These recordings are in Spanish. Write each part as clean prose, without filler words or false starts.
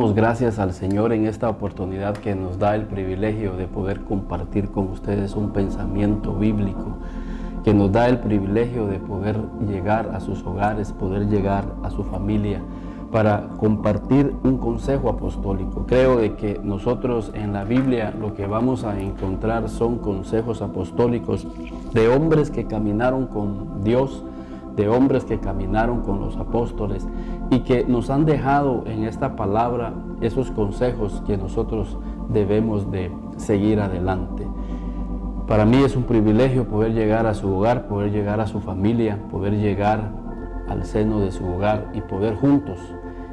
damos gracias al Señor en esta oportunidad que nos da el privilegio de poder compartir con ustedes un pensamiento bíblico, que nos da el privilegio de poder llegar a sus hogares, poder llegar a su familia, para compartir un consejo apostólico. Creo de que nosotros en la Biblia lo que vamos a encontrar son consejos apostólicos de hombres que caminaron con Dios, de hombres que caminaron con los apóstoles y que nos han dejado en esta palabra esos consejos que nosotros debemos de seguir adelante. Para mí es un privilegio poder llegar a su hogar, poder llegar a su familia, poder llegar al seno de su hogar y poder juntos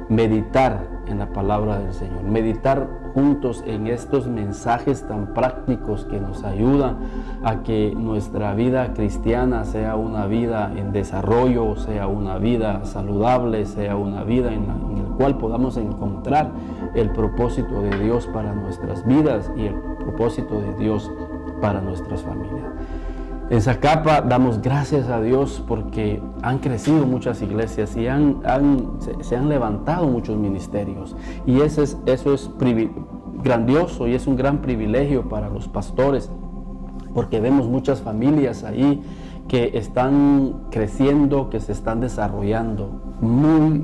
meditar en la palabra del Señor, meditar juntos en estos mensajes tan prácticos que nos ayudan a que nuestra vida cristiana sea una vida en desarrollo, sea una vida saludable, sea una vida en la cual podamos encontrar el propósito de Dios para nuestras vidas y el propósito de Dios para nuestras familias. En Zacapa damos gracias a Dios porque han crecido muchas iglesias y se han levantado muchos ministerios. Y eso es grandioso y es un gran privilegio para los pastores, porque vemos muchas familias ahí que están creciendo, que se están desarrollando. Muy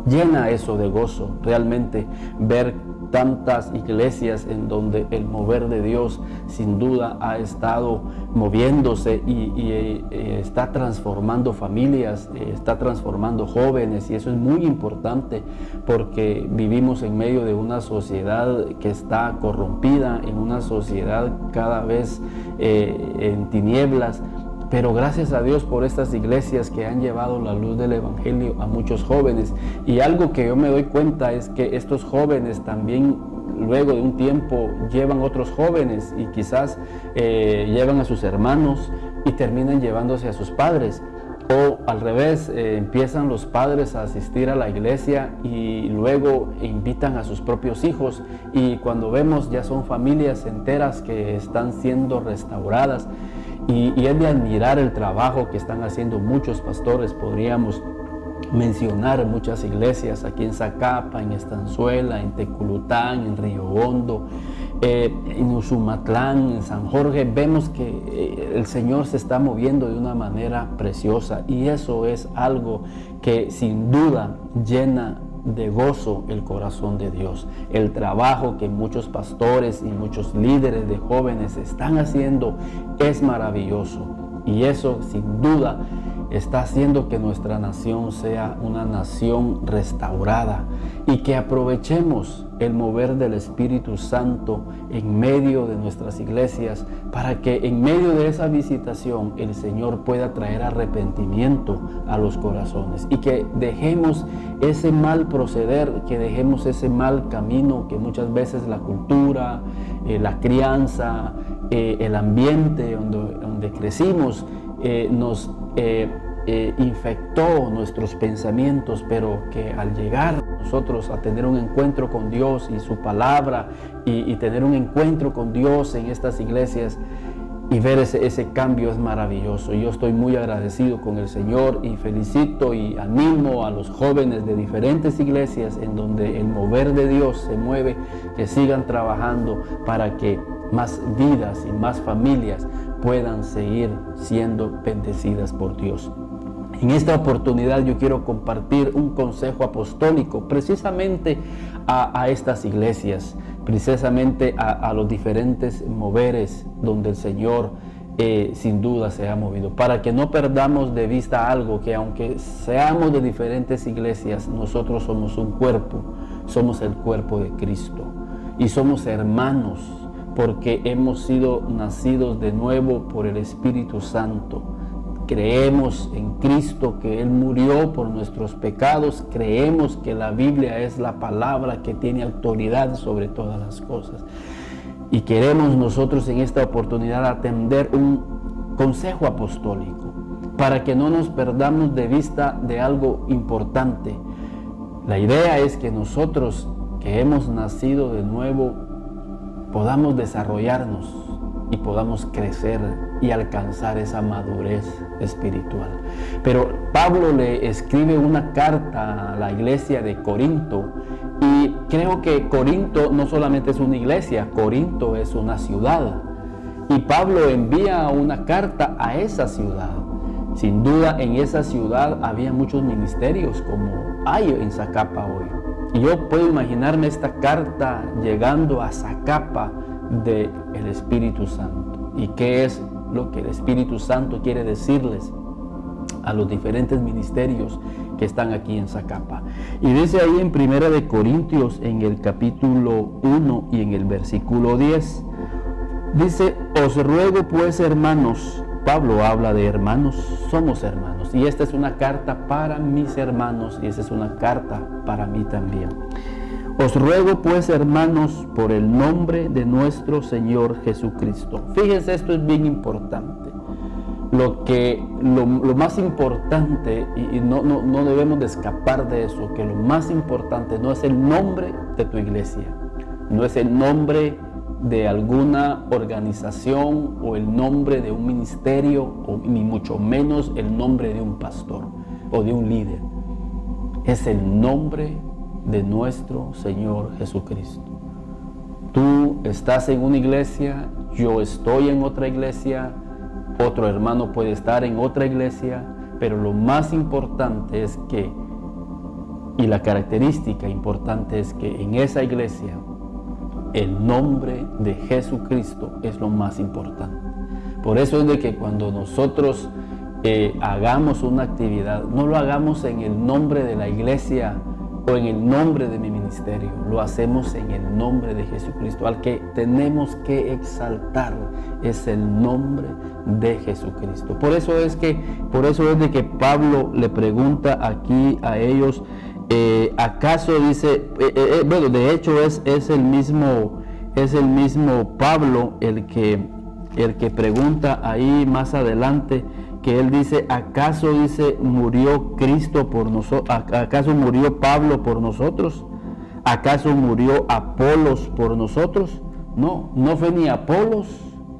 llena eso de gozo, realmente ver tantas iglesias en donde el mover de Dios sin duda ha estado moviéndose y está transformando familias, está transformando jóvenes, y eso es muy importante porque vivimos en medio de una sociedad que está corrompida, en una sociedad cada vez en tinieblas. Pero gracias a Dios por estas iglesias que han llevado la luz del Evangelio a muchos jóvenes. Y algo que yo me doy cuenta es que estos jóvenes también, luego de un tiempo, llevan otros jóvenes y quizás llevan a sus hermanos y terminan llevándose a sus padres. O al revés, empiezan los padres a asistir a la iglesia y luego invitan a sus propios hijos, y cuando vemos ya son familias enteras que están siendo restauradas. Y es de admirar el trabajo que están haciendo muchos pastores. Podríamos mencionar muchas iglesias aquí en Zacapa, en Estanzuela, en Teculután, en Río Hondo, en Usumatlán, en San Jorge. Vemos que el Señor se está moviendo de una manera preciosa, y eso es algo que sin duda llena de gozo el corazón de Dios. El trabajo que muchos pastores y muchos líderes de jóvenes están haciendo es maravilloso, y eso sin duda está haciendo que nuestra nación sea una nación restaurada, y que aprovechemos el mover del Espíritu Santo en medio de nuestras iglesias, para que en medio de esa visitación el Señor pueda traer arrepentimiento a los corazones, y que dejemos ese mal proceder, que dejemos ese mal camino que muchas veces la cultura, la crianza, el ambiente donde crecimos nos infectó nuestros pensamientos, pero que al llegar nosotros a tener un encuentro con Dios y su palabra, y tener un encuentro con Dios en estas iglesias y ver ese cambio, es maravilloso. Yo estoy muy agradecido con el Señor y felicito y animo a los jóvenes de diferentes iglesias en donde el mover de Dios se mueve, que sigan trabajando para que más vidas y más familias puedan seguir siendo bendecidas por Dios. En esta oportunidad yo quiero compartir un consejo apostólico precisamente a estas iglesias, precisamente a los diferentes moveres donde el Señor sin duda se ha movido, para que no perdamos de vista algo, que aunque seamos de diferentes iglesias, nosotros somos un cuerpo, somos el cuerpo de Cristo y somos hermanos, porque hemos sido nacidos de nuevo por el Espíritu Santo. Creemos en Cristo, que Él murió por nuestros pecados. Creemos que la Biblia es la palabra que tiene autoridad sobre todas las cosas. Y queremos nosotros en esta oportunidad atender un consejo apostólico para que no nos perdamos de vista de algo importante. La idea es que nosotros, que hemos nacido de nuevo, podamos desarrollarnos y podamos crecer y alcanzar esa madurez espiritual. Pero Pablo le escribe una carta a la iglesia de Corinto, y creo que Corinto no solamente es una iglesia, Corinto es una ciudad. Y Pablo envía una carta a esa ciudad. Sin duda en esa ciudad había muchos ministerios como hay en Zacapa hoy. Y yo puedo imaginarme esta carta llegando a Zacapa del Espíritu Santo. ¿Y qué es lo que el Espíritu Santo quiere decirles a los diferentes ministerios que están aquí en Zacapa? Y dice ahí en 1 Corintios, en el capítulo 1 y en el versículo 10, dice: os ruego pues, hermanos. Pablo habla de hermanos, somos hermanos, y esta es una carta para mis hermanos, y esta es una carta para mí también. Os ruego pues, hermanos, por el nombre de nuestro Señor Jesucristo. Fíjense, esto es bien importante. Lo más importante, y no debemos de escapar de eso, que lo más importante no es el nombre de tu iglesia, no es el nombre de alguna organización o el nombre de un ministerio, ni mucho menos el nombre de un pastor o de un líder. Es el nombre de nuestro Señor Jesucristo. Tú estás en una iglesia, yo estoy en otra iglesia, otro hermano puede estar en otra iglesia, pero lo más importante es que, y la característica importante es que en esa iglesia el nombre de Jesucristo es lo más importante. Por eso es de que cuando nosotros hagamos una actividad, no lo hagamos en el nombre de la iglesia o en el nombre de mi ministerio, lo hacemos en el nombre de Jesucristo. Al que tenemos que exaltar es el nombre de Jesucristo. Por eso es de que Pablo le pregunta aquí a ellos, ¿acaso dice, bueno, de hecho es el mismo Pablo el que pregunta ahí más adelante, que él dice: ¿acaso dice murió Cristo por nosotros? ¿Acaso murió Pablo por nosotros? ¿Acaso murió Apolos por nosotros? No fue ni Apolos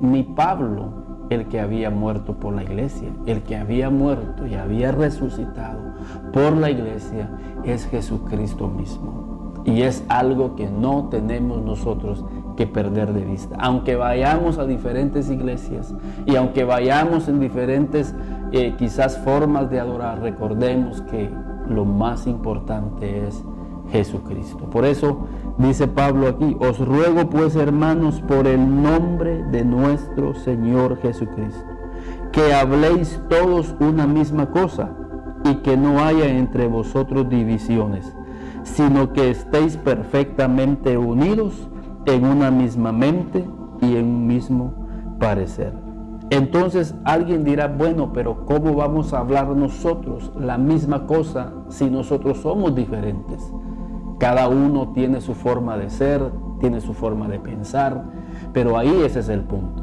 ni Pablo el que había muerto por la iglesia. El que había muerto y había resucitado por la iglesia es Jesucristo mismo. Y es algo que no tenemos nosotros que perder de vista. Aunque vayamos a diferentes iglesias y aunque vayamos en diferentes quizás formas de adorar, recordemos que lo más importante es Jesucristo. Por eso dice Pablo aquí: os ruego pues, hermanos, por el nombre de nuestro Señor Jesucristo, que habléis todos una misma cosa y que no haya entre vosotros divisiones, sino que estéis perfectamente unidos en una misma mente y en un mismo parecer. Entonces alguien dirá: bueno, pero ¿cómo vamos a hablar nosotros la misma cosa si nosotros somos diferentes? Cada uno tiene su forma de ser, tiene su forma de pensar, pero ahí ese es el punto,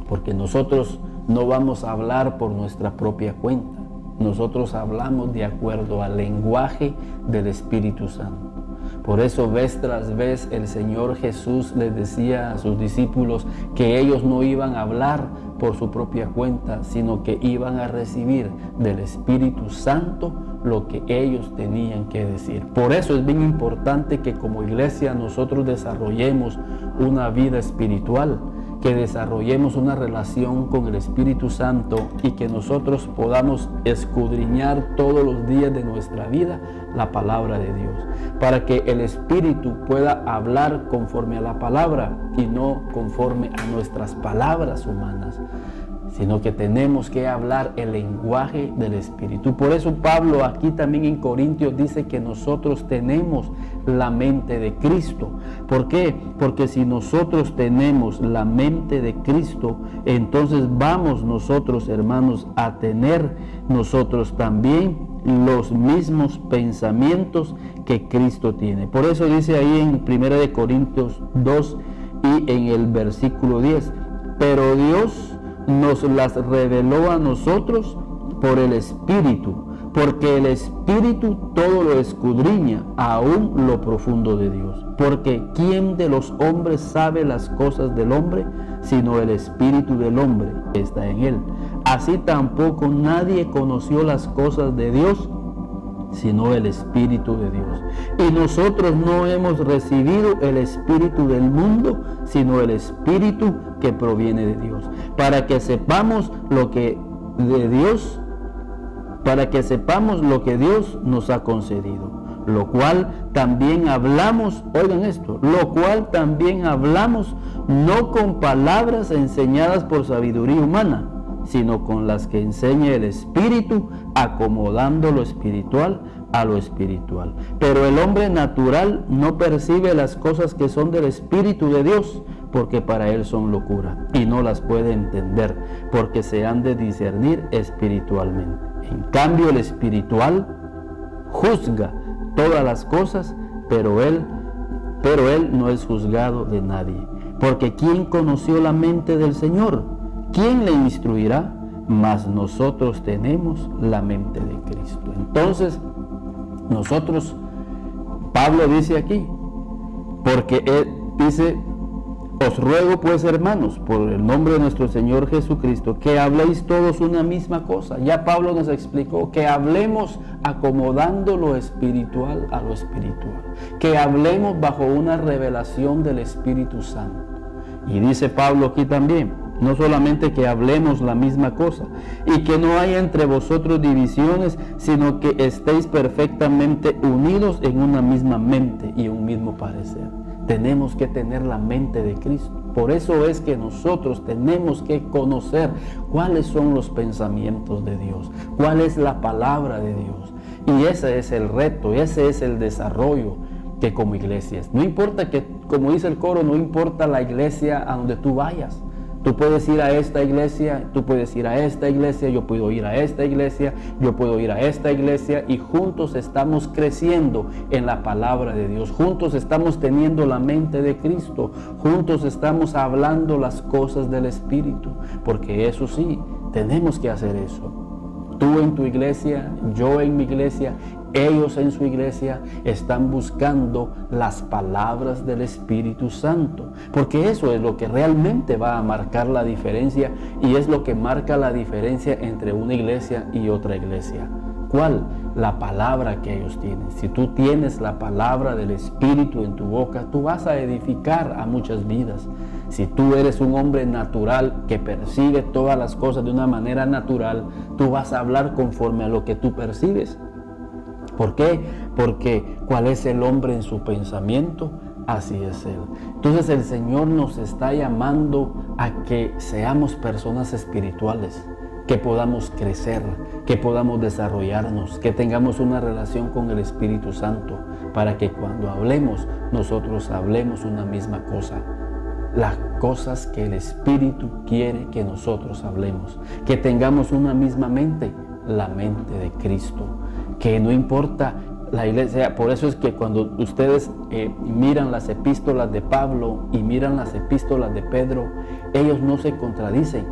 porque nosotros no vamos a hablar por nuestra propia cuenta. Nosotros hablamos de acuerdo al lenguaje del Espíritu Santo. Por eso vez tras vez el Señor Jesús les decía a sus discípulos que ellos no iban a hablar por su propia cuenta, sino que iban a recibir del Espíritu Santo lo que ellos tenían que decir. Por eso es bien importante que como iglesia nosotros desarrollemos una vida espiritual, que desarrollemos una relación con el Espíritu Santo y que nosotros podamos escudriñar todos los días de nuestra vida la palabra de Dios, para que el Espíritu pueda hablar conforme a la palabra y no conforme a nuestras palabras humanas, sino que tenemos que hablar el lenguaje del Espíritu. Por eso Pablo aquí también en Corintios dice que nosotros tenemos la mente de Cristo. ¿Por qué? Porque si nosotros tenemos la mente de Cristo, entonces vamos nosotros, hermanos, a tener nosotros también los mismos pensamientos que Cristo tiene. Por eso dice ahí en 1 Corintios 2 y en el versículo 10, pero Dios nos las reveló a nosotros por el Espíritu, porque el Espíritu todo lo escudriña, aún lo profundo de Dios. Porque ¿quién de los hombres sabe las cosas del hombre, sino el Espíritu del hombre que está en él? así tampoco nadie conoció las cosas de Dios, sino el Espíritu de Dios. Y nosotros no hemos recibido el espíritu del mundo, sino el Espíritu que proviene de Dios, para que sepamos lo que Dios nos ha concedido, lo cual también hablamos, oigan esto, lo cual también hablamos no con palabras enseñadas por sabiduría humana, sino con las que enseña el Espíritu, acomodando lo espiritual a lo espiritual. Pero el hombre natural no percibe las cosas que son del Espíritu de Dios, porque para él son locura, y no las puede entender, porque se han de discernir espiritualmente. En cambio, el espiritual juzga todas las cosas, pero él no es juzgado de nadie. Porque ¿quién conoció la mente del Señor? ¿Quién le instruirá? Mas nosotros tenemos la mente de Cristo. Entonces, nosotros, Pablo dice aquí, porque él dice: os ruego pues, hermanos, por el nombre de nuestro Señor Jesucristo, que habléis todos una misma cosa. Ya Pablo nos explicó que hablemos acomodando lo espiritual a lo espiritual, que hablemos bajo una revelación del Espíritu Santo. Y dice Pablo aquí también, no solamente que hablemos la misma cosa, y que no haya entre vosotros divisiones, sino que estéis perfectamente unidos en una misma mente y un mismo parecer. Tenemos que tener la mente de Cristo. Por eso es que nosotros tenemos que conocer cuáles son los pensamientos de Dios, cuál es la palabra de Dios. Y ese es el reto, ese es el desarrollo que como iglesias. No importa que, como dice el coro, no importa la iglesia a donde tú vayas. Tú puedes ir a esta iglesia, tú puedes ir a esta iglesia, yo puedo ir a esta iglesia, yo puedo ir a esta iglesia, y juntos estamos creciendo en la palabra de Dios. Juntos estamos teniendo la mente de Cristo. Juntos estamos hablando las cosas del Espíritu. Porque eso sí, tenemos que hacer eso. Tú en tu iglesia, yo en mi iglesia, ellos en su iglesia están buscando las palabras del Espíritu Santo, porque eso es lo que realmente va a marcar la diferencia, y es lo que marca la diferencia entre una iglesia y otra iglesia. ¿Cuál? La palabra que ellos tienen. Si tú tienes la palabra del Espíritu en tu boca, tú vas a edificar a muchas vidas. Si tú eres un hombre natural que percibe todas las cosas de una manera natural, tú vas a hablar conforme a lo que tú percibes. ¿Por qué? Porque ¿cuál es el hombre en su pensamiento? Así es él. Entonces el Señor nos está llamando a que seamos personas espirituales, que podamos crecer, que podamos desarrollarnos, que tengamos una relación con el Espíritu Santo, para que cuando hablemos, nosotros hablemos una misma cosa. Las cosas que el Espíritu quiere que nosotros hablemos, que tengamos una misma mente, la mente de Cristo. Que no importa la iglesia. Por eso es que cuando ustedes miran las epístolas de Pablo y miran las epístolas de Pedro, ellos no se contradicen.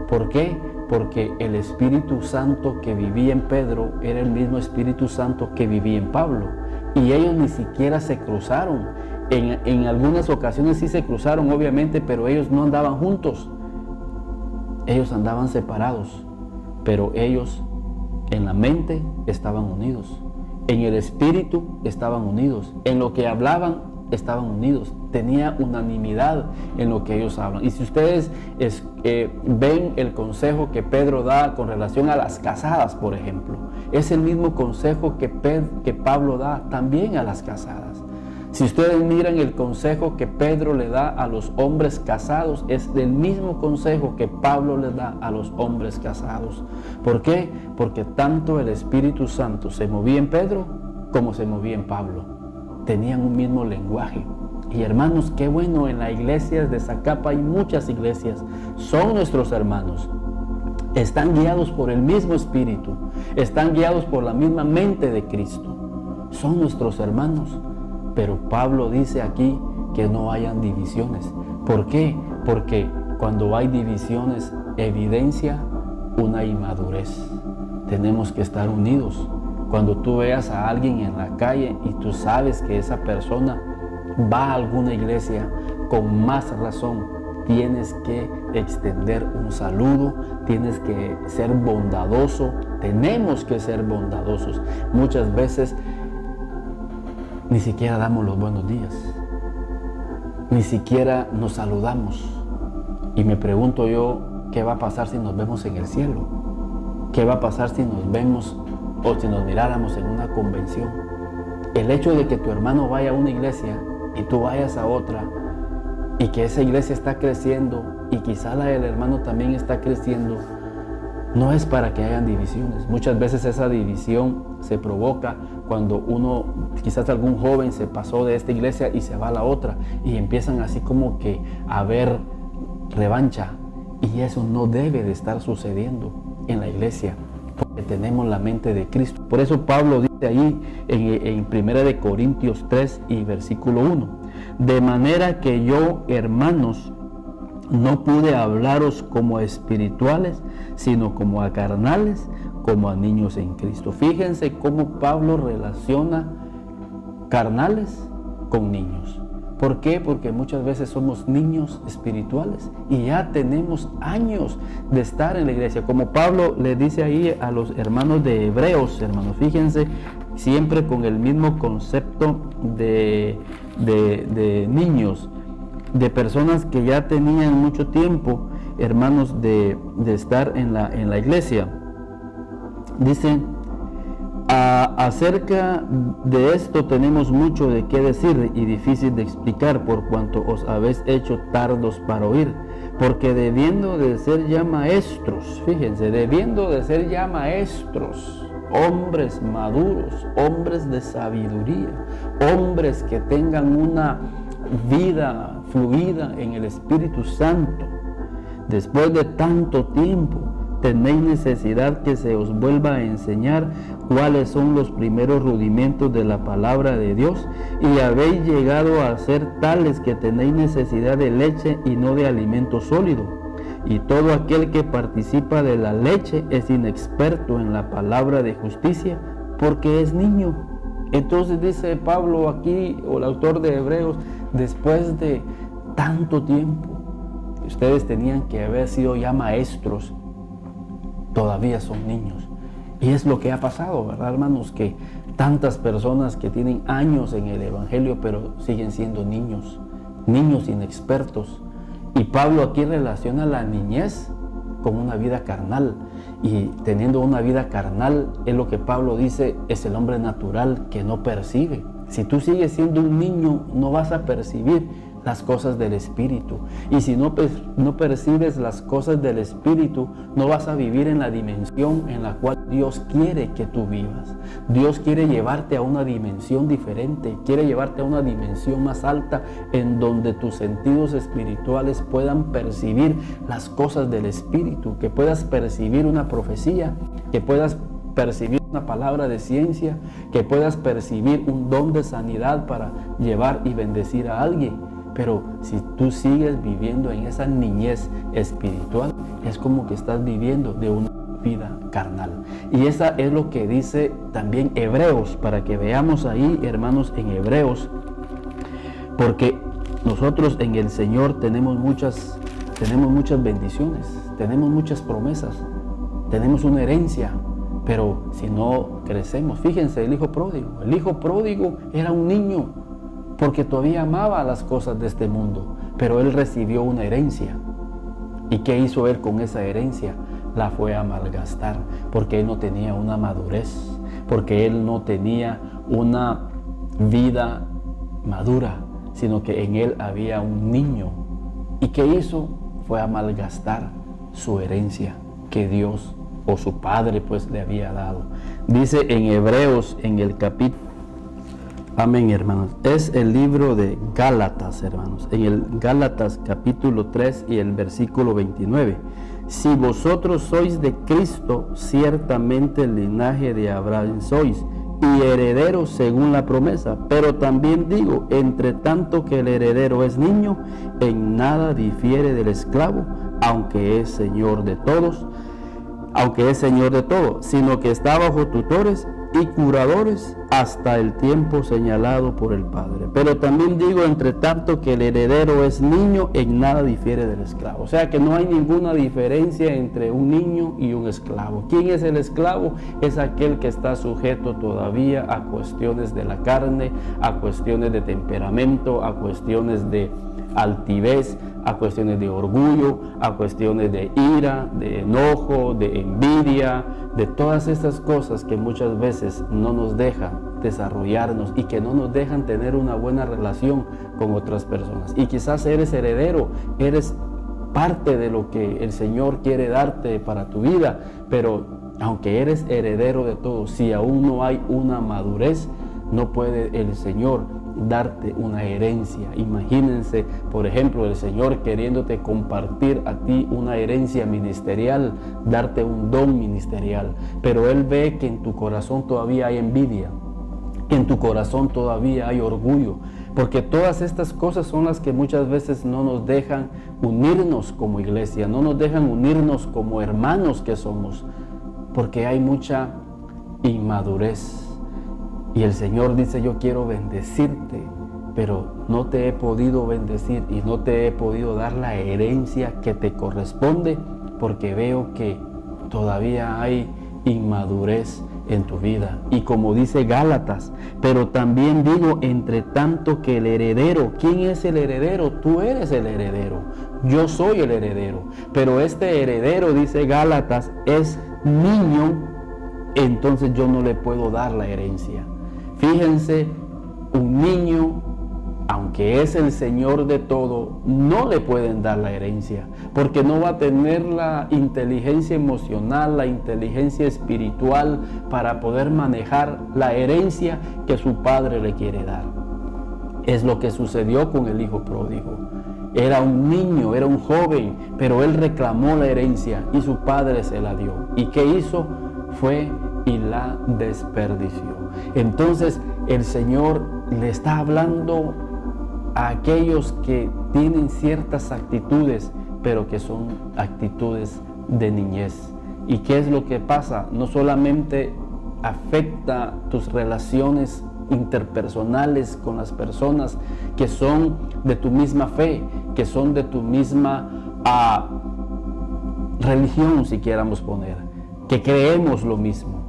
¿Por qué? Porque el Espíritu Santo que vivía en Pedro era el mismo Espíritu Santo que vivía en Pablo, y ellos ni siquiera se cruzaron. En algunas ocasiones sí se cruzaron, obviamente, pero ellos no andaban juntos, ellos andaban separados, pero ellos en la mente estaban unidos, en el espíritu estaban unidos, en lo que hablaban estaban unidos, tenía unanimidad en lo que ellos hablan. Y si ustedes ven el consejo que Pedro da con relación a las casadas, por ejemplo, es el mismo consejo que Pablo da también a las casadas. Si ustedes miran el consejo que Pedro le da a los hombres casados, es el mismo consejo que Pablo le da a los hombres casados. ¿Por qué? Porque tanto el Espíritu Santo se movía en Pedro como se movía en Pablo. Tenían un mismo lenguaje. Y hermanos, qué bueno, en la iglesia de Zacapa hay muchas iglesias, son nuestros hermanos. Están guiados por el mismo Espíritu, están guiados por la misma mente de Cristo. Son nuestros hermanos. Pero Pablo dice aquí que no hayan divisiones. ¿Por qué? Porque cuando hay divisiones evidencia una inmadurez. Tenemos que estar unidos. Cuando tú veas a alguien en la calle y tú sabes que esa persona va a alguna iglesia, con más razón tienes que extender un saludo, tienes que ser bondadoso, tenemos que ser bondadosos. Muchas veces ni siquiera damos los buenos días, ni siquiera nos saludamos. Y me pregunto yo, ¿qué va a pasar si nos vemos en el cielo? ¿Qué va a pasar si nos vemos o si nos miráramos en una convención? El hecho de que tu hermano vaya a una iglesia y tú vayas a otra, y que esa iglesia está creciendo y quizá la del hermano también está creciendo, no es para que hayan divisiones. Muchas veces esa división se provoca cuando quizás algún joven se pasó de esta iglesia y se va a la otra, y empiezan así como que a haber revancha, y eso no debe de estar sucediendo en la iglesia, porque tenemos la mente de Cristo. Por eso Pablo dice ahí en 1 Corintios 3 y versículo 1, de manera que yo, hermanos, no pude hablaros como a espirituales, sino como a carnales, como a niños en Cristo. Fíjense cómo Pablo relaciona carnales con niños. ¿Por qué? Porque muchas veces somos niños espirituales y ya tenemos años de estar en la iglesia. Como Pablo le dice ahí a los hermanos de Hebreos, hermanos, fíjense, siempre con el mismo concepto de niños, de personas que ya tenían mucho tiempo, hermanos, de estar en la iglesia. Dice, acerca de esto tenemos mucho de qué decir y difícil de explicar, por cuanto os habéis hecho tardos para oír, porque debiendo de ser ya maestros, fíjense, debiendo de ser ya maestros, hombres maduros, hombres de sabiduría, hombres que tengan una vida fluida en el Espíritu Santo, después de tanto tiempo, tenéis necesidad que se os vuelva a enseñar cuáles son los primeros rudimentos de la palabra de Dios, y habéis llegado a ser tales que tenéis necesidad de leche y no de alimento sólido. Y todo aquel que participa de la leche es inexperto en la palabra de justicia, porque es niño. Entonces dice Pablo aquí, o el autor de Hebreos, después de tanto tiempo, ustedes tenían que haber sido ya maestros, todavía son niños. Y es lo que ha pasado, ¿verdad, hermanos? Que tantas personas que tienen años en el Evangelio, pero siguen siendo niños inexpertos. Y Pablo aquí relaciona la niñez con una vida carnal. Y teniendo una vida carnal, es lo que Pablo dice, es el hombre natural que no percibe. Si tú sigues siendo un niño, no vas a percibir las cosas del Espíritu. Y si no percibes las cosas del Espíritu, no vas a vivir en la dimensión en la cual Dios quiere que tú vivas. Dios quiere llevarte a una dimensión diferente, quiere llevarte a una dimensión más alta, en donde tus sentidos espirituales puedan percibir las cosas del Espíritu, que puedas percibir una profecía, que puedas percibir una palabra de ciencia, que puedas percibir un don de sanidad para llevar y bendecir a alguien. Pero si tú sigues viviendo en esa niñez espiritual, es como que estás viviendo de una vida carnal. Y esa es lo que dice también Hebreos, para que veamos ahí, hermanos, en Hebreos, porque nosotros en el Señor tenemos muchas bendiciones, tenemos muchas promesas, tenemos una herencia. Pero si no crecemos, fíjense, el hijo pródigo era un niño, porque todavía amaba las cosas de este mundo, pero él recibió una herencia. ¿Y qué hizo él con esa herencia? La fue a malgastar, porque él no tenía una madurez, porque él no tenía una vida madura, sino que en él había un niño. ¿Y qué hizo? Fue a malgastar su herencia que Dios o su padre pues le había dado. Dice en Hebreos, en el capítulo, amén, hermanos, es el libro de Gálatas, hermanos, en el Gálatas capítulo 3 y el versículo 29. Si vosotros sois de Cristo, ciertamente el linaje de Abraham sois, y herederos según la promesa. Pero también digo, entre tanto que el heredero es niño, en nada difiere del esclavo, aunque es señor de todo, sino que está bajo tutores y curadores, hasta el tiempo señalado por el Padre. Pero también digo, entre tanto, que el heredero es niño, en nada difiere del esclavo. O sea que no hay ninguna diferencia entre un niño y un esclavo. ¿Quién es el esclavo? Es aquel que está sujeto todavía a cuestiones de la carne, a cuestiones de temperamento, a cuestiones de altivez, a cuestiones de orgullo, a cuestiones de ira, de enojo, de envidia, de todas estas cosas que muchas veces no nos dejan desarrollarnos y que no nos dejan tener una buena relación con otras personas. Y quizás eres heredero, eres parte de lo que el Señor quiere darte para tu vida, pero aunque eres heredero de todo, si aún no hay una madurez, no puede el Señor darte una herencia. Imagínense, por ejemplo, el Señor queriéndote compartir a ti una herencia ministerial, darte un don ministerial, pero Él ve que en tu corazón todavía hay envidia, que en tu corazón todavía hay orgullo, porque todas estas cosas son las que muchas veces no nos dejan unirnos como iglesia, no nos dejan unirnos como hermanos que somos, porque hay mucha inmadurez. Y el Señor dice: yo quiero bendecirte, pero no te he podido bendecir y no te he podido dar la herencia que te corresponde, porque veo que todavía hay inmadurez en tu vida. Y como dice Gálatas, pero también digo, entre tanto, que el heredero, ¿quién es el heredero? Tú eres el heredero, yo soy el heredero, pero este heredero, dice Gálatas, es niño, entonces yo no le puedo dar la herencia. Fíjense, un niño, aunque es el Señor de todo, no le pueden dar la herencia, porque no va a tener la inteligencia emocional, la inteligencia espiritual para poder manejar la herencia que su padre le quiere dar. Es lo que sucedió con el hijo pródigo. Era un niño, era un joven, pero él reclamó la herencia y su padre se la dio. ¿Y qué hizo? Fue y la desperdició. Entonces el Señor le está hablando a aquellos que tienen ciertas actitudes, pero que son actitudes de niñez. ¿Y qué es lo que pasa? No solamente afecta tus relaciones interpersonales con las personas que son de tu misma fe, que son de tu misma religión, si quieramos poner, que creemos lo mismo,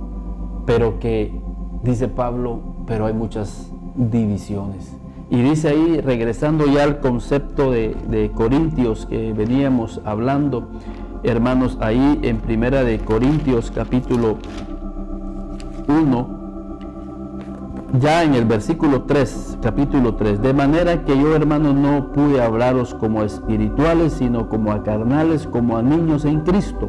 pero que, dice Pablo, pero hay muchas divisiones. Y dice ahí, regresando ya al concepto de Corintios que veníamos hablando, hermanos, ahí en Primera de Corintios capítulo 1, ya en el versículo 3, capítulo 3, de manera que yo, hermanos, no pude hablaros como a espirituales, sino como a carnales, como a niños en Cristo.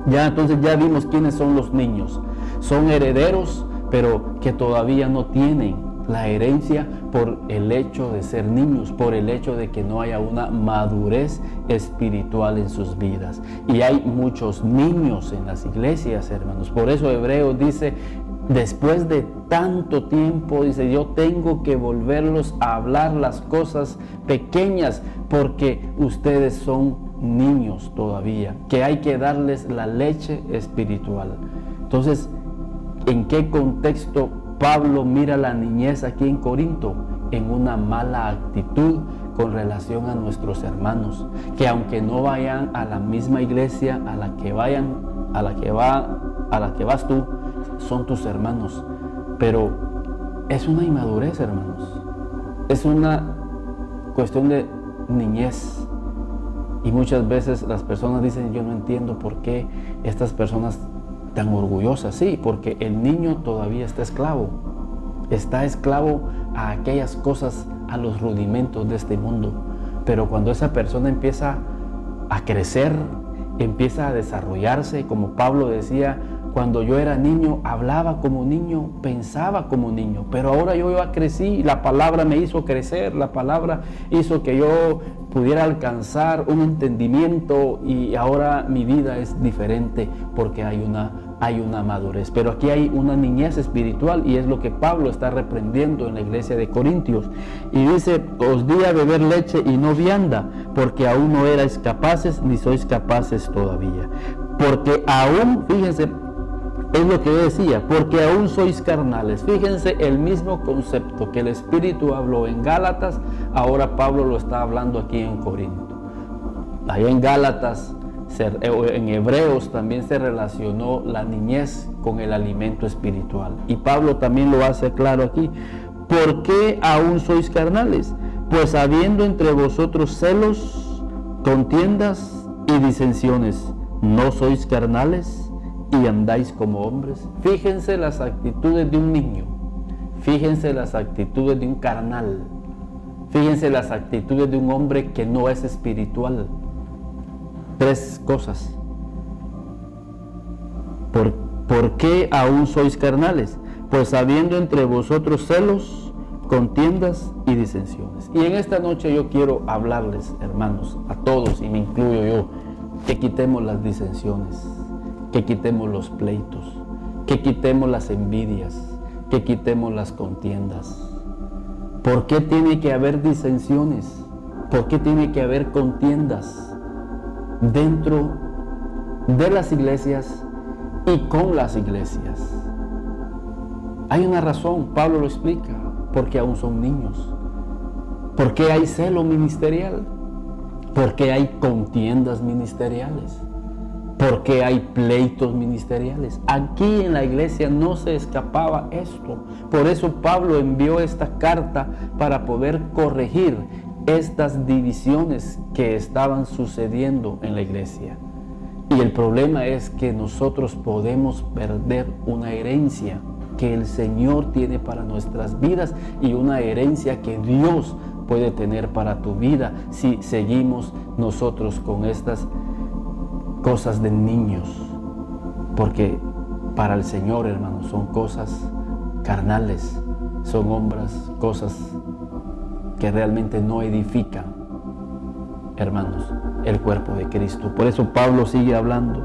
Ya entonces ya vimos quiénes son los niños. Son herederos, pero que todavía no tienen la herencia por el hecho de ser niños, por el hecho de que no haya una madurez espiritual en sus vidas. Y hay muchos niños en las iglesias, hermanos. Por eso Hebreos dice, después de tanto tiempo, dice, yo tengo que volverlos a hablar las cosas pequeñas, porque ustedes son niños todavía, que hay que darles la leche espiritual. Entonces, ¿en qué contexto Pablo mira la niñez aquí en Corinto? En una mala actitud con relación a nuestros hermanos, que aunque no vayan a la misma iglesia a la que vas tú, son tus hermanos, pero es una inmadurez, hermanos, es una cuestión de niñez. Y muchas veces las personas dicen, yo no entiendo por qué estas personas tan orgullosas. Sí, porque el niño todavía está esclavo a aquellas cosas, a los rudimentos de este mundo. Pero cuando esa persona empieza a crecer, empieza a desarrollarse, como Pablo decía, cuando yo era niño, hablaba como niño, pensaba como niño, pero ahora yo ya crecí, la palabra me hizo crecer, la palabra hizo que yo pudiera alcanzar un entendimiento y ahora mi vida es diferente porque hay una madurez. Pero aquí hay una niñez espiritual y es lo que Pablo está reprendiendo en la iglesia de Corintios. Y dice, os di a beber leche y no vianda, porque aún no erais capaces ni sois capaces todavía. Porque aún, fíjense, Es lo que yo decía, porque aún sois carnales. Fíjense, el mismo concepto que el Espíritu habló en Gálatas, ahora Pablo lo está hablando aquí en Corinto. Allá en Gálatas, en Hebreos también se relacionó la niñez con el alimento espiritual. Y Pablo también lo hace claro aquí. ¿Por qué aún sois carnales? Pues habiendo entre vosotros celos, contiendas y disensiones, ¿no sois carnales y andáis como hombres? Fíjense las actitudes de un niño, fíjense las actitudes de un carnal, fíjense las actitudes de un hombre que no es espiritual. Tres cosas. ¿Por qué aún sois carnales? Pues habiendo entre vosotros celos, contiendas y disensiones. Y en esta noche yo quiero hablarles, hermanos, a todos, y me incluyo yo, que quitemos las disensiones, que quitemos los pleitos, que quitemos las envidias, que quitemos las contiendas. ¿Por qué tiene que haber disensiones? ¿Por qué tiene que haber contiendas dentro de las iglesias y con las iglesias? Hay una razón, Pablo lo explica, porque aún son niños. ¿Por qué hay celo ministerial? ¿Por qué hay contiendas ministeriales? ¿Por qué hay pleitos ministeriales? Aquí en la iglesia no se escapaba esto. Por eso Pablo envió esta carta para poder corregir estas divisiones que estaban sucediendo en la iglesia. Y el problema es que nosotros podemos perder una herencia que el Señor tiene para nuestras vidas y una herencia que Dios puede tener para tu vida si seguimos nosotros con estas cosas de niños. Porque para el Señor, hermanos, son cosas carnales, son cosas que realmente no edifican, hermanos, el cuerpo de Cristo. Por eso Pablo sigue hablando,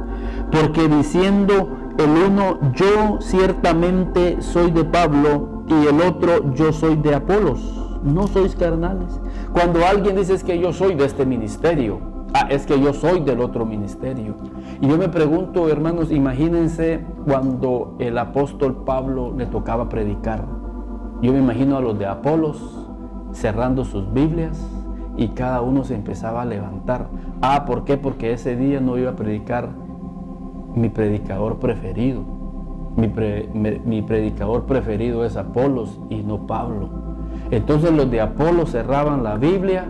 porque diciendo el uno, yo ciertamente soy de Pablo, y el otro, yo soy de Apolos, no sois carnales. Cuando alguien dice es que yo soy de este ministerio, es que yo soy del otro ministerio. Y yo me pregunto, hermanos, imagínense cuando el apóstol Pablo le tocaba predicar. Yo me imagino a los de Apolos cerrando sus Biblias y cada uno se empezaba a levantar. ¿Por qué? Porque ese día no iba a predicar mi predicador preferido. Mi predicador preferido es Apolos y no Pablo. Entonces los de Apolos cerraban la Biblia,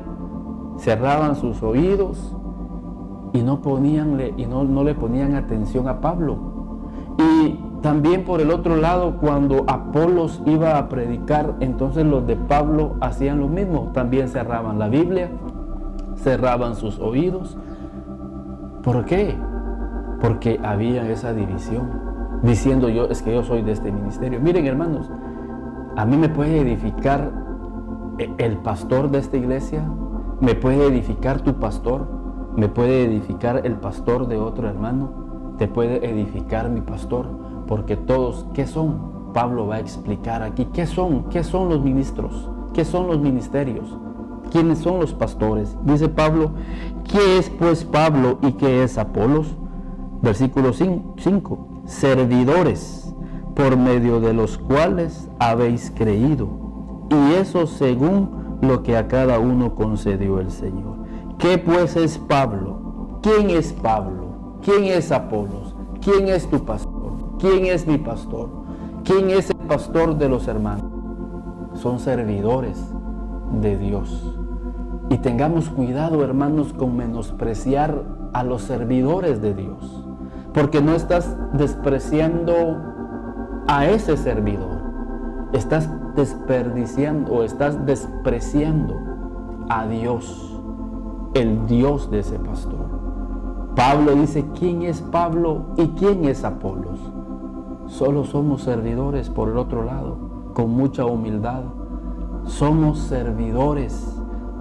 cerraban sus oídos y no le ponían atención a Pablo. Y también por el otro lado, cuando Apolos iba a predicar, entonces los de Pablo hacían lo mismo, también cerraban la Biblia, cerraban sus oídos. ¿Por qué? Porque había esa división, diciendo es que yo soy de este ministerio. Miren, hermanos, a mí me puede edificar el pastor de esta iglesia, me puede edificar tu pastor, me puede edificar el pastor de otro hermano, te puede edificar mi pastor, porque todos, ¿qué son? Pablo va a explicar aquí, ¿qué son? ¿Qué son los ministros? ¿Qué son los ministerios? ¿Quiénes son los pastores? Dice Pablo, ¿qué es pues Pablo y qué es Apolos? Versículo 5, servidores por medio de los cuales habéis creído, y eso según lo que a cada uno concedió el Señor. ¿Qué pues es Pablo? ¿Quién es Pablo? ¿Quién es Apolos? ¿Quién es tu pastor? ¿Quién es mi pastor? ¿Quién es el pastor de los hermanos? Son servidores de Dios. Y tengamos cuidado, hermanos, con menospreciar a los servidores de Dios, porque no estás despreciando a ese servidor, estás desperdiciando o estás despreciando a Dios, el Dios de ese pastor. Pablo dice, ¿quién es Pablo y quién es Apolos? Solo somos servidores por el otro lado, con mucha humildad. Somos servidores.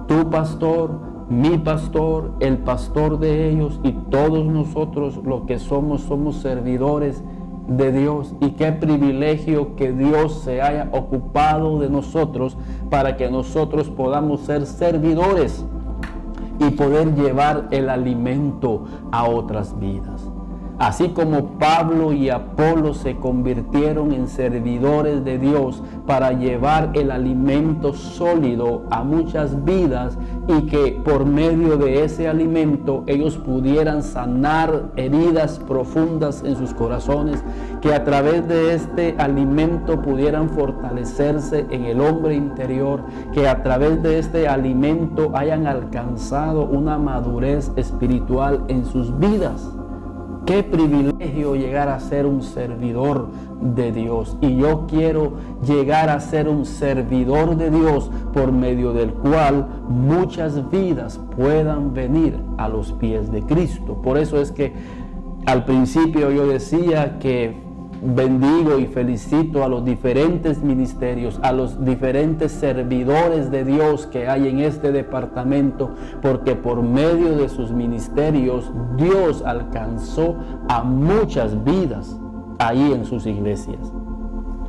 Tu pastor, mi pastor, el pastor de ellos y todos nosotros lo que somos servidores de Dios. Y qué privilegio que Dios se haya ocupado de nosotros para que nosotros podamos ser servidores y poder llevar el alimento a otras vidas. Así como Pablo y Apolo se convirtieron en servidores de Dios para llevar el alimento sólido a muchas vidas y que por medio de ese alimento ellos pudieran sanar heridas profundas en sus corazones, que a través de este alimento pudieran fortalecerse en el hombre interior, que a través de este alimento hayan alcanzado una madurez espiritual en sus vidas. Qué privilegio llegar a ser un servidor de Dios. Y yo quiero llegar a ser un servidor de Dios por medio del cual muchas vidas puedan venir a los pies de Cristo. Por eso es que al principio yo decía que bendigo y felicito a los diferentes ministerios, a los diferentes servidores de Dios que hay en este departamento, porque por medio de sus ministerios Dios alcanzó a muchas vidas ahí en sus iglesias.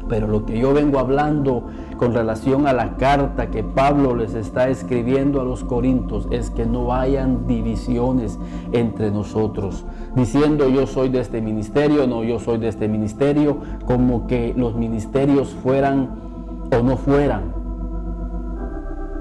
Pero lo que yo vengo hablando con relación a la carta que Pablo les está escribiendo a los Corintios es que no hayan divisiones entre nosotros, diciendo yo soy de este ministerio, no, yo soy de este ministerio, como que los ministerios fueran o no fueran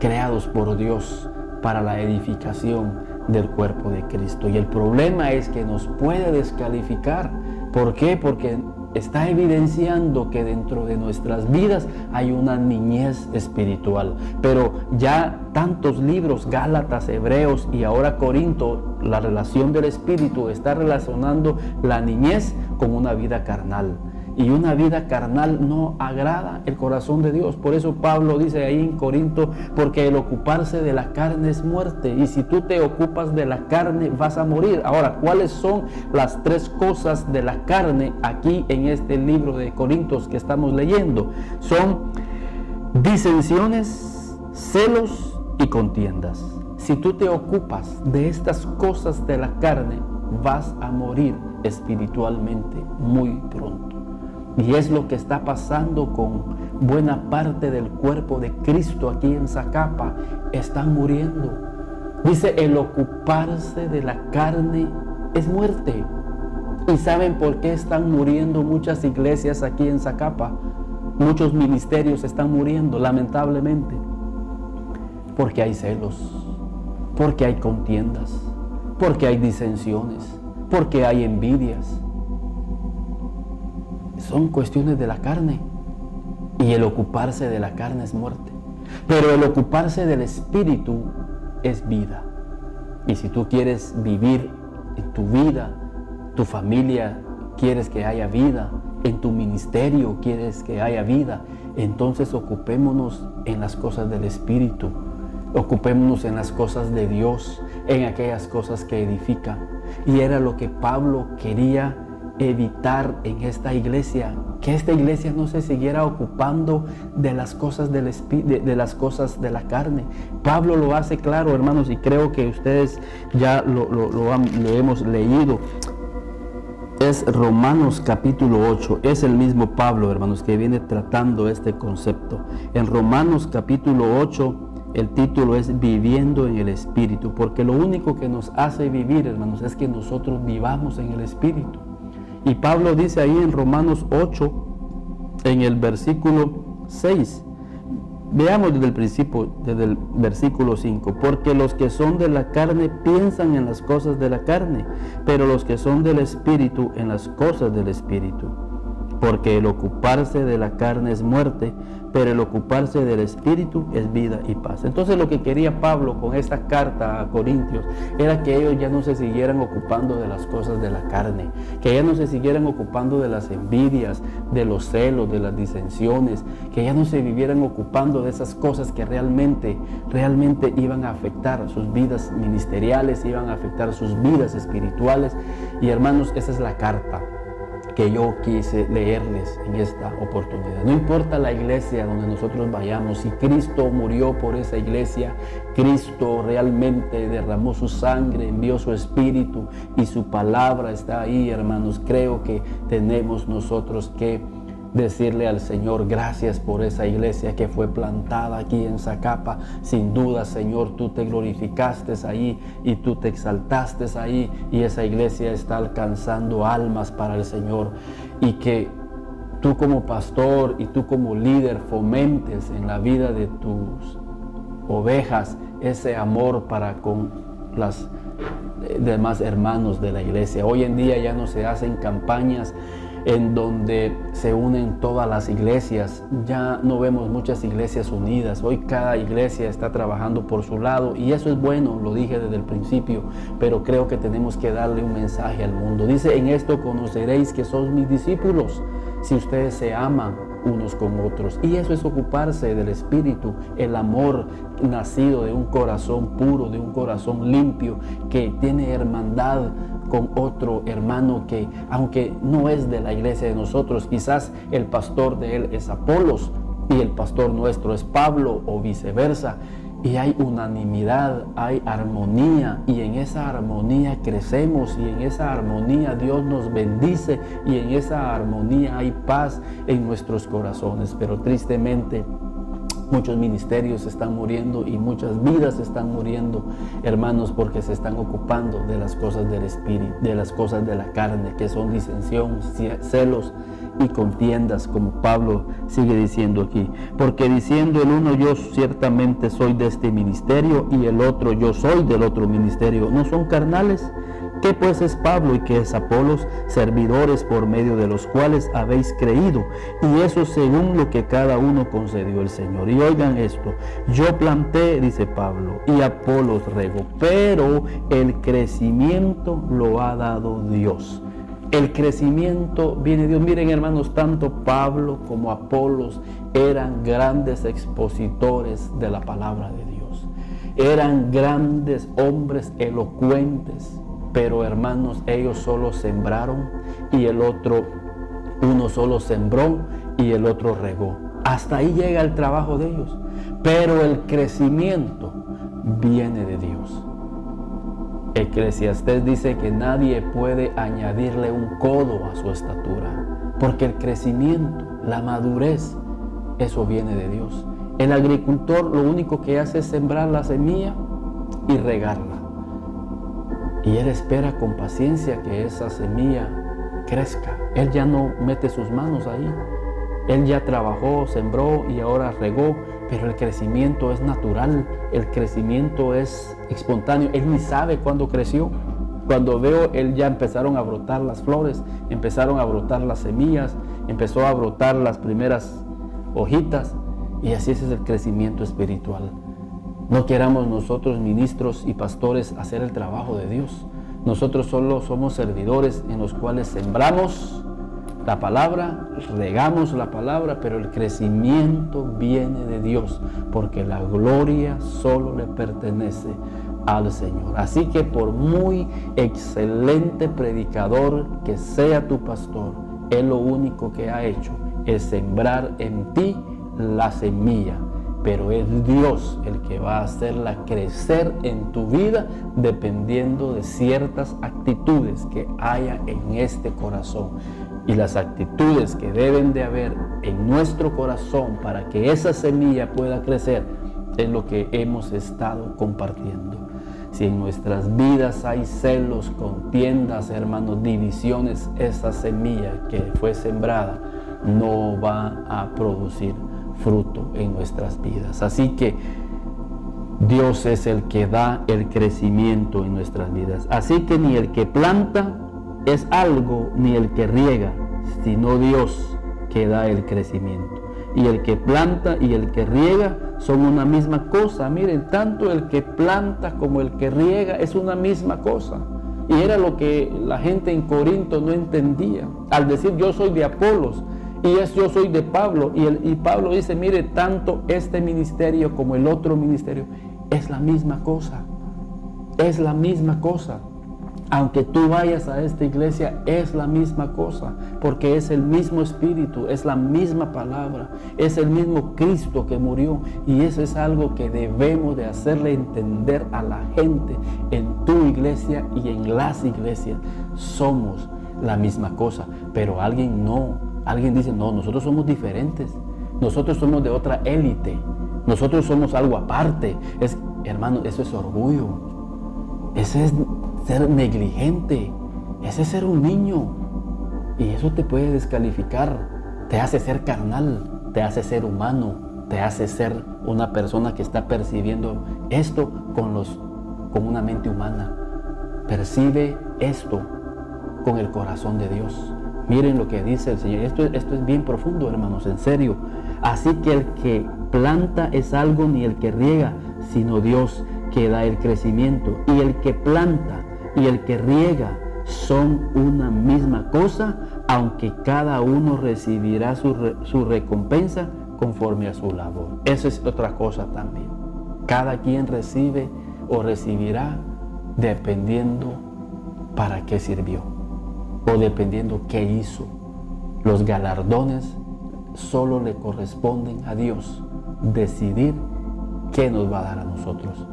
creados por Dios para la edificación del cuerpo de Cristo. Y el problema es que nos puede descalificar. ¿Por qué? Porque está evidenciando que dentro de nuestras vidas hay una niñez espiritual. Pero ya tantos libros, Gálatas, Hebreos y ahora Corinto, la relación del espíritu está relacionando la niñez con una vida carnal. Y una vida carnal no agrada el corazón de Dios. Por eso Pablo dice ahí en Corinto, porque el ocuparse de la carne es muerte. Y si tú te ocupas de la carne, vas a morir. Ahora, ¿cuáles son las tres cosas de la carne aquí en este libro de Corintios que estamos leyendo? Son disensiones, celos y contiendas. Si tú te ocupas de estas cosas de la carne, vas a morir espiritualmente muy pronto. Y es lo que está pasando con buena parte del cuerpo de Cristo aquí en Zacapa. Están muriendo. Dice, el ocuparse de la carne es muerte. ¿Y saben por qué están muriendo muchas iglesias aquí en Zacapa? Muchos ministerios están muriendo, lamentablemente. Porque hay celos, porque hay contiendas, porque hay disensiones, porque hay envidias. Son cuestiones de la carne, y el ocuparse de la carne es muerte, pero el ocuparse del espíritu es vida. Y si tú quieres vivir en tu vida, tu familia quieres que haya vida, en tu ministerio quieres que haya vida, entonces ocupémonos en las cosas del espíritu, ocupémonos en las cosas de Dios, en aquellas cosas que edifican. Y era lo que Pablo quería evitar en esta iglesia, que esta iglesia no se siguiera ocupando de las cosas del espíritu, de las cosas de la carne. Pablo lo hace claro, hermanos, y creo que ustedes ya lo hemos leído. Es Romanos capítulo 8, es el mismo Pablo, hermanos, que viene tratando este concepto. En Romanos capítulo 8, el título es Viviendo en el Espíritu, porque lo único que nos hace vivir, hermanos, es que nosotros vivamos en el Espíritu. Y Pablo dice ahí en Romanos 8, en el versículo 6, veamos desde el principio, desde el versículo 5, porque los que son de la carne piensan en las cosas de la carne, pero los que son del Espíritu en las cosas del Espíritu. Porque el ocuparse de la carne es muerte, pero el ocuparse del Espíritu es vida y paz. Entonces lo que quería Pablo con esta carta a Corintios era que ellos ya no se siguieran ocupando de las cosas de la carne, que ya no se siguieran ocupando de las envidias, de los celos, de las disensiones, que ya no se vivieran ocupando de esas cosas que realmente iban a afectar sus vidas ministeriales, iban a afectar sus vidas espirituales. Y hermanos, esa es la carta que yo quise leerles en esta oportunidad. No importa la iglesia donde nosotros vayamos, si Cristo murió por esa iglesia, Cristo realmente derramó su sangre, envió su espíritu y su palabra está ahí, hermanos. Creo que tenemos nosotros que decirle al Señor, gracias por esa iglesia que fue plantada aquí en Zacapa. Sin duda, Señor, tú te glorificaste ahí y tú te exaltaste ahí, y esa iglesia está alcanzando almas para el Señor. Y que tú como pastor y tú como líder fomentes en la vida de tus ovejas ese amor para con las demás hermanos de la iglesia. Hoy en día ya no se hacen campañas en donde se unen todas las iglesias. Ya no vemos muchas iglesias unidas. Hoy cada iglesia está trabajando por su lado, y eso es bueno, lo dije desde el principio, pero creo que tenemos que darle un mensaje al mundo. Dice, en esto conoceréis que sois mis discípulos, si ustedes se aman unos con otros. Y eso es ocuparse del Espíritu, el amor nacido de un corazón puro, de un corazón limpio, que tiene hermandad con otro hermano que, aunque no es de la iglesia de nosotros, quizás el pastor de él es Apolos y el pastor nuestro es Pablo, o viceversa, y hay unanimidad, hay armonía, y en esa armonía crecemos, y en esa armonía Dios nos bendice, y en esa armonía hay paz en nuestros corazones. Pero tristemente muchos ministerios están muriendo y muchas vidas están muriendo, hermanos, porque se están ocupando de las cosas del espíritu, de las cosas de la carne, que son disensión, celos y contiendas, como Pablo sigue diciendo aquí. Porque diciendo el uno, yo ciertamente soy de este ministerio, y el otro, yo soy del otro ministerio, ¿no son carnales? ¿Qué pues es Pablo y qué es Apolos? Servidores por medio de los cuales habéis creído, y eso según lo que cada uno concedió el Señor. Y oigan esto, yo planté, dice Pablo, y Apolos regó, pero el crecimiento lo ha dado Dios. El crecimiento viene de Dios. Miren, hermanos, tanto Pablo como Apolos eran grandes expositores de la palabra de Dios. Eran grandes hombres elocuentes. Pero, hermanos, ellos solo sembraron, y el otro, uno solo sembró y el otro regó. Hasta ahí llega el trabajo de ellos. Pero el crecimiento viene de Dios. Eclesiastés dice que nadie puede añadirle un codo a su estatura, porque el crecimiento, la madurez, eso viene de Dios. El agricultor lo único que hace es sembrar la semilla y regarla. Y él espera con paciencia que esa semilla crezca. Él ya no mete sus manos ahí. Él ya trabajó, sembró y ahora regó, pero el crecimiento es natural, el crecimiento es espontáneo. Él ni sabe cuándo creció. Cuando veo, él ya empezaron a brotar las flores, empezaron a brotar las semillas, empezó a brotar las primeras hojitas, y así es el crecimiento espiritual. No queramos nosotros, ministros y pastores, hacer el trabajo de Dios. Nosotros solo somos servidores en los cuales sembramos la palabra, regamos la palabra, pero el crecimiento viene de Dios, porque la gloria solo le pertenece al Señor. Así que por muy excelente predicador que sea tu pastor, él lo único que ha hecho es sembrar en ti la semilla, pero es Dios el que va a hacerla crecer en tu vida dependiendo de ciertas actitudes que haya en este corazón. Y las actitudes que deben de haber en nuestro corazón para que esa semilla pueda crecer es lo que hemos estado compartiendo. Si en nuestras vidas hay celos, contiendas, hermanos, divisiones, esa semilla que fue sembrada no va a producir fruto en nuestras vidas. Así que Dios es el que da el crecimiento en nuestras vidas. Así que ni el que planta es algo, ni el que riega, sino Dios que da el crecimiento. Y el que planta y el que riega son una misma cosa. Miren, tanto el que planta como el que riega es una misma cosa. Y era lo que la gente en Corinto no entendía. Al decir yo soy de Apolos y yo soy de Pablo, y Pablo dice, mire, tanto este ministerio como el otro ministerio es la misma cosa. Es la misma cosa. Aunque tú vayas a esta iglesia, es la misma cosa, porque es el mismo Espíritu, es la misma palabra, es el mismo Cristo que murió, y eso es algo que debemos de hacerle entender a la gente en tu iglesia y en las iglesias. Somos la misma cosa, pero alguien no alguien dice, no, nosotros somos diferentes, nosotros somos de otra élite, nosotros somos algo aparte. Hermano, eso es orgullo, ese es ser negligente, ese es ser un niño, y eso te puede descalificar, te hace ser carnal, te hace ser humano, te hace ser una persona que está percibiendo esto con una mente humana. Percibe esto con el corazón de Dios. Miren lo que dice el Señor. Esto es bien profundo, hermanos, en serio. Así que el que planta es algo, ni el que riega, sino Dios que da el crecimiento. Y el que planta y el que riega son una misma cosa, aunque cada uno recibirá su recompensa conforme a su labor. Eso es otra cosa también. Cada quien recibe o recibirá dependiendo para qué sirvió o dependiendo qué hizo. Los galardones solo le corresponden a Dios decidir qué nos va a dar a nosotros,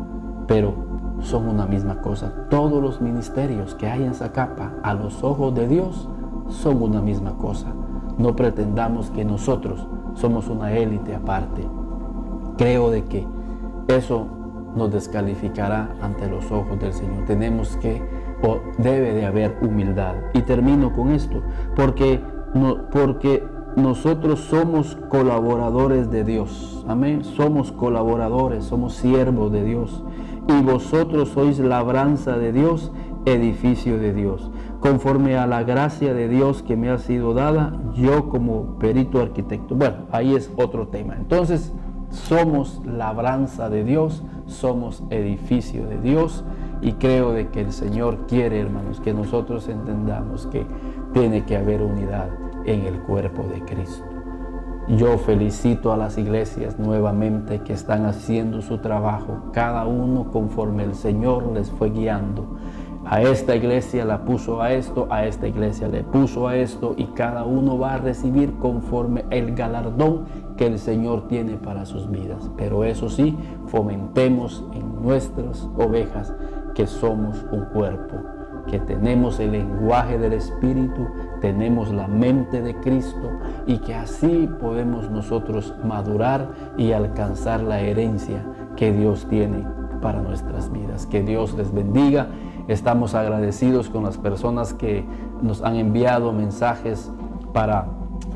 pero son una misma cosa. Todos los ministerios que hay en Zacapa a los ojos de Dios son una misma cosa. No pretendamos que nosotros somos una élite aparte. Creo de que eso nos descalificará ante los ojos del Señor. Tenemos que, o debe de haber humildad. Y termino con esto, porque nosotros somos colaboradores de Dios. Amén. Somos colaboradores, somos siervos de Dios. Y vosotros sois labranza de Dios, edificio de Dios. Conforme a la gracia de Dios que me ha sido dada, yo como perito arquitecto. Bueno, ahí es otro tema. Entonces, somos labranza de Dios, somos edificio de Dios, y creo de que el Señor quiere, hermanos, que nosotros entendamos que tiene que haber unidad en el cuerpo de Cristo. Yo felicito a las iglesias nuevamente que están haciendo su trabajo, cada uno conforme el Señor les fue guiando. A esta iglesia la puso a esto, a esta iglesia le puso a esto, y cada uno va a recibir conforme el galardón que el Señor tiene para sus vidas. Pero eso sí, fomentemos en nuestras ovejas que somos un cuerpo, que tenemos el lenguaje del Espíritu, tenemos la mente de Cristo, y que así podemos nosotros madurar y alcanzar la herencia que Dios tiene para nuestras vidas. Que Dios les bendiga. Estamos agradecidos con las personas que nos han enviado mensajes para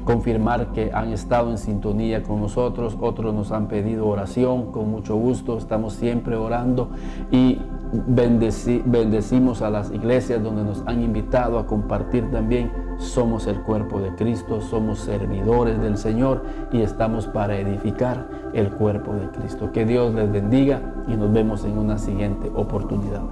confirmar que han estado en sintonía con nosotros. Otros nos han pedido oración. Con mucho gusto estamos siempre orando, y bendecimos a las iglesias donde nos han invitado a compartir también. Somos el cuerpo de Cristo, somos servidores del Señor y estamos para edificar el cuerpo de Cristo. Que Dios les bendiga y nos vemos en una siguiente oportunidad.